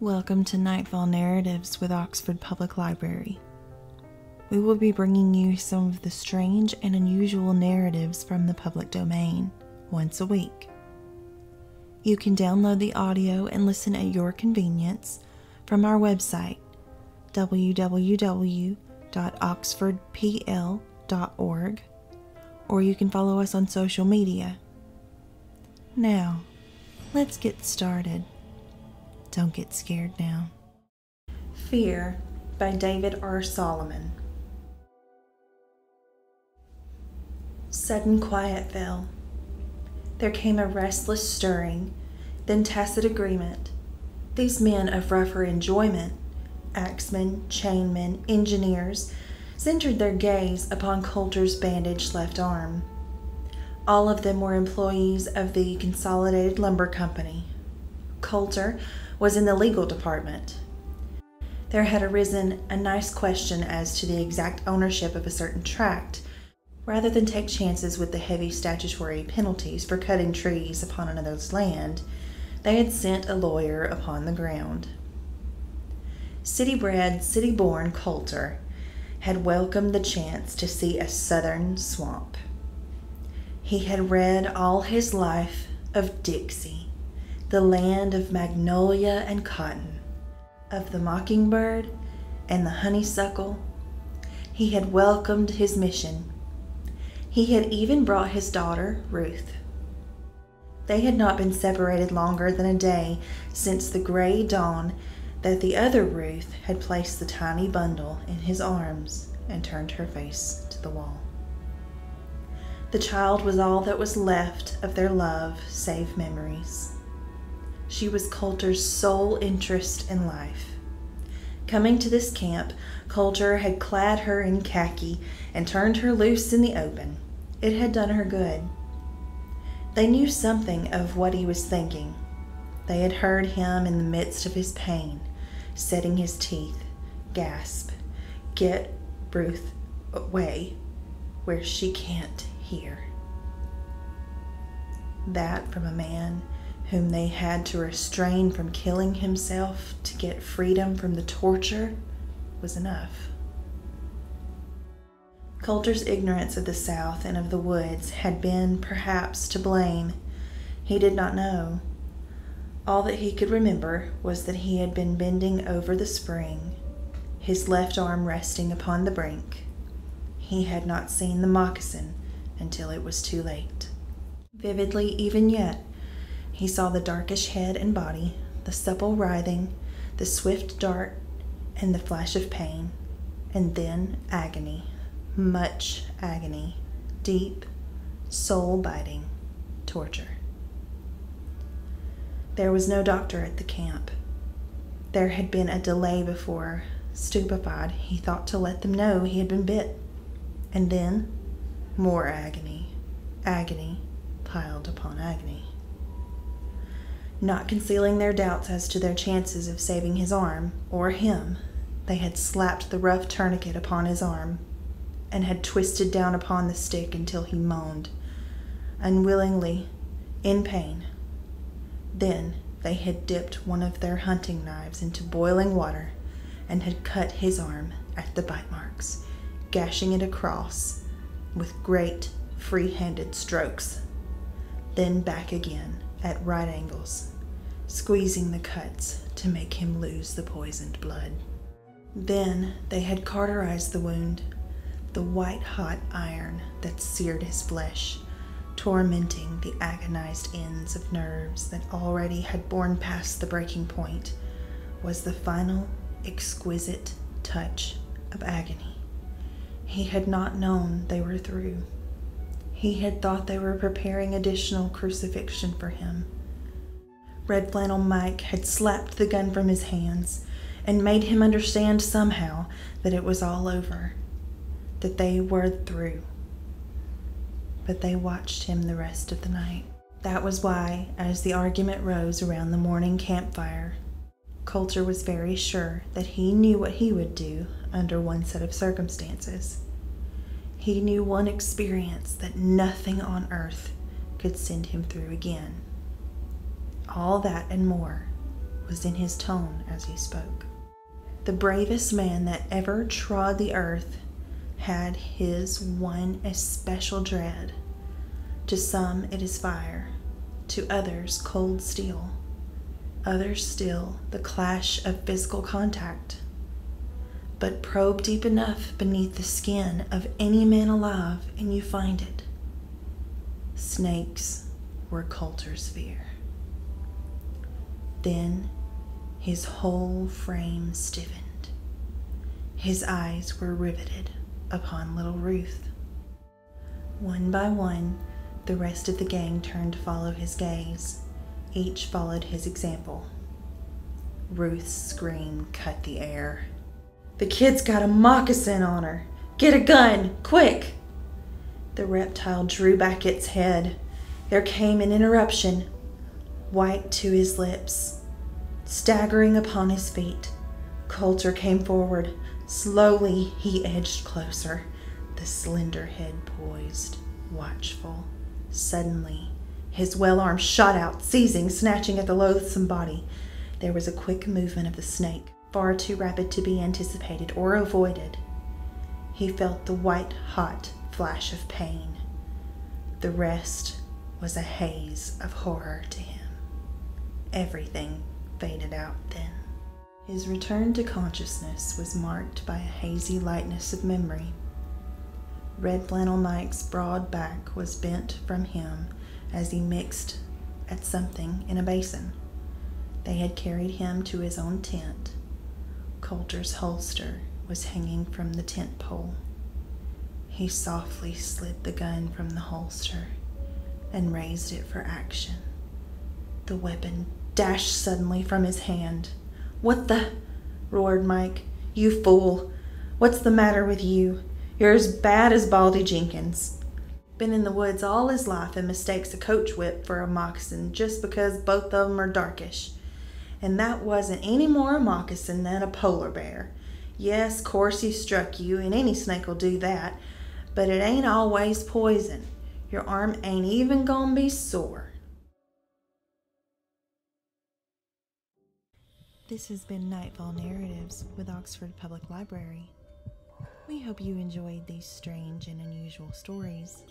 Welcome to Nightfall Narratives with Oxford Public Library. We will be bringing you some of the strange and unusual narratives from the public domain once a week. You can download the audio and listen at your convenience from our website, www.oxfordpl.org, or you can follow us on social media. Now, let's get started. Don't get scared now. Fear by David R. Solomon. Sudden quiet fell. There came a restless stirring, then tacit agreement. These men of rougher enjoyment, axemen, chainmen, engineers, centered their gaze upon Coulter's bandaged left arm. All of them were employees of the Consolidated Lumber Company. Coulter was in the legal department. There had arisen a nice question as to the exact ownership of a certain tract. Rather than take chances with the heavy statutory penalties for cutting trees upon another's land, they had sent a lawyer upon the ground. City-bred, city-born Coulter had welcomed the chance to see a southern swamp. He had read all his life of Dixie, the land of magnolia and cotton, of the mockingbird and the honeysuckle. He had welcomed his mission. He had even brought his daughter, Ruth. They had not been separated longer than a day since the gray dawn that the other Ruth had placed the tiny bundle in his arms and turned her face to the wall. The child was all that was left of their love, save memories. She was Coulter's sole interest in life. Coming to this camp, Coulter had clad her in khaki and turned her loose in the open. It had done her good. They knew something of what he was thinking. They had heard him in the midst of his pain, setting his teeth, gasp, "Get Ruth away where she can't hear." That from a man whom they had to restrain from killing himself to get freedom from the torture was enough. Coulter's ignorance of the South and of the woods had been, perhaps, to blame. He did not know. All that he could remember was that he had been bending over the spring, his left arm resting upon the brink. He had not seen the moccasin until it was too late. Vividly, even yet, he saw the darkish head and body, the supple writhing, the swift dart, and the flash of pain, and then agony, much agony, deep, soul-biting torture. There was no doctor at the camp. There had been a delay before. Stupefied, he thought to let them know he had been bit. And then, more agony, agony piled upon agony. Not concealing their doubts as to their chances of saving his arm, or him, they had slapped the rough tourniquet upon his arm, and had twisted down upon the stick until he moaned, unwillingly, in pain. Then they had dipped one of their hunting knives into boiling water, and had cut his arm at the bite marks, gashing it across with great, free-handed strokes, then back again at right angles, squeezing the cuts to make him lose the poisoned blood. Then they had cauterized the wound, the white-hot iron that seared his flesh, tormenting the agonized ends of nerves that already had borne past the breaking point, was the final, exquisite touch of agony. He had not known they were through. He had thought they were preparing additional crucifixion for him. Red Flannel Mike had slapped the gun from his hands and made him understand somehow that it was all over, that they were through. But they watched him the rest of the night. That was why, as the argument rose around the morning campfire, Coulter was very sure that he knew what he would do under one set of circumstances. He knew one experience that nothing on earth could send him through again. All that and more was in his tone as he spoke. The bravest man that ever trod the earth had his one especial dread. To some it is fire, to others cold steel, others still the clash of physical contact. But probe deep enough beneath the skin of any man alive and you find it. Snakes were Coulter's fear. Then his whole frame stiffened. His eyes were riveted upon little Ruth. One by one, the rest of the gang turned to follow his gaze. Each followed his example. Ruth's scream cut the air. "The kid's got a moccasin on her! Get a gun, quick!" The reptile drew back its head. There came an interruption. White to his lips, staggering upon his feet, Coulter came forward. Slowly he edged closer, the slender head poised, watchful. Suddenly, his well arm shot out, seizing, snatching at the loathsome body. There was a quick movement of the snake, far too rapid to be anticipated or avoided. He felt the white-hot flash of pain. The rest was a haze of horror to him. Everything faded out then. His return to consciousness was marked by a hazy lightness of memory. Red Flannel Mike's broad back was bent from him as he mixed at something in a basin. They had carried him to his own tent. Coulter's holster was hanging from the tent pole. He softly slid the gun from the holster and raised it for action. The weapon dashed suddenly from his hand. "What the?" roared Mike. "You fool! What's the matter with you? You're as bad as Baldy Jenkins. Been in the woods all his life and mistakes a coach whip for a moccasin just because both of 'em are darkish. And that wasn't any more a moccasin than a polar bear. Yes, course he struck you, and any snake'll do that, but it ain't always poison. Your arm ain't even gonna be sore." This has been Nightfall Narratives with Oxford Public Library. We hope you enjoyed these strange and unusual stories.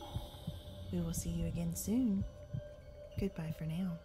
We will see you again soon. Goodbye for now.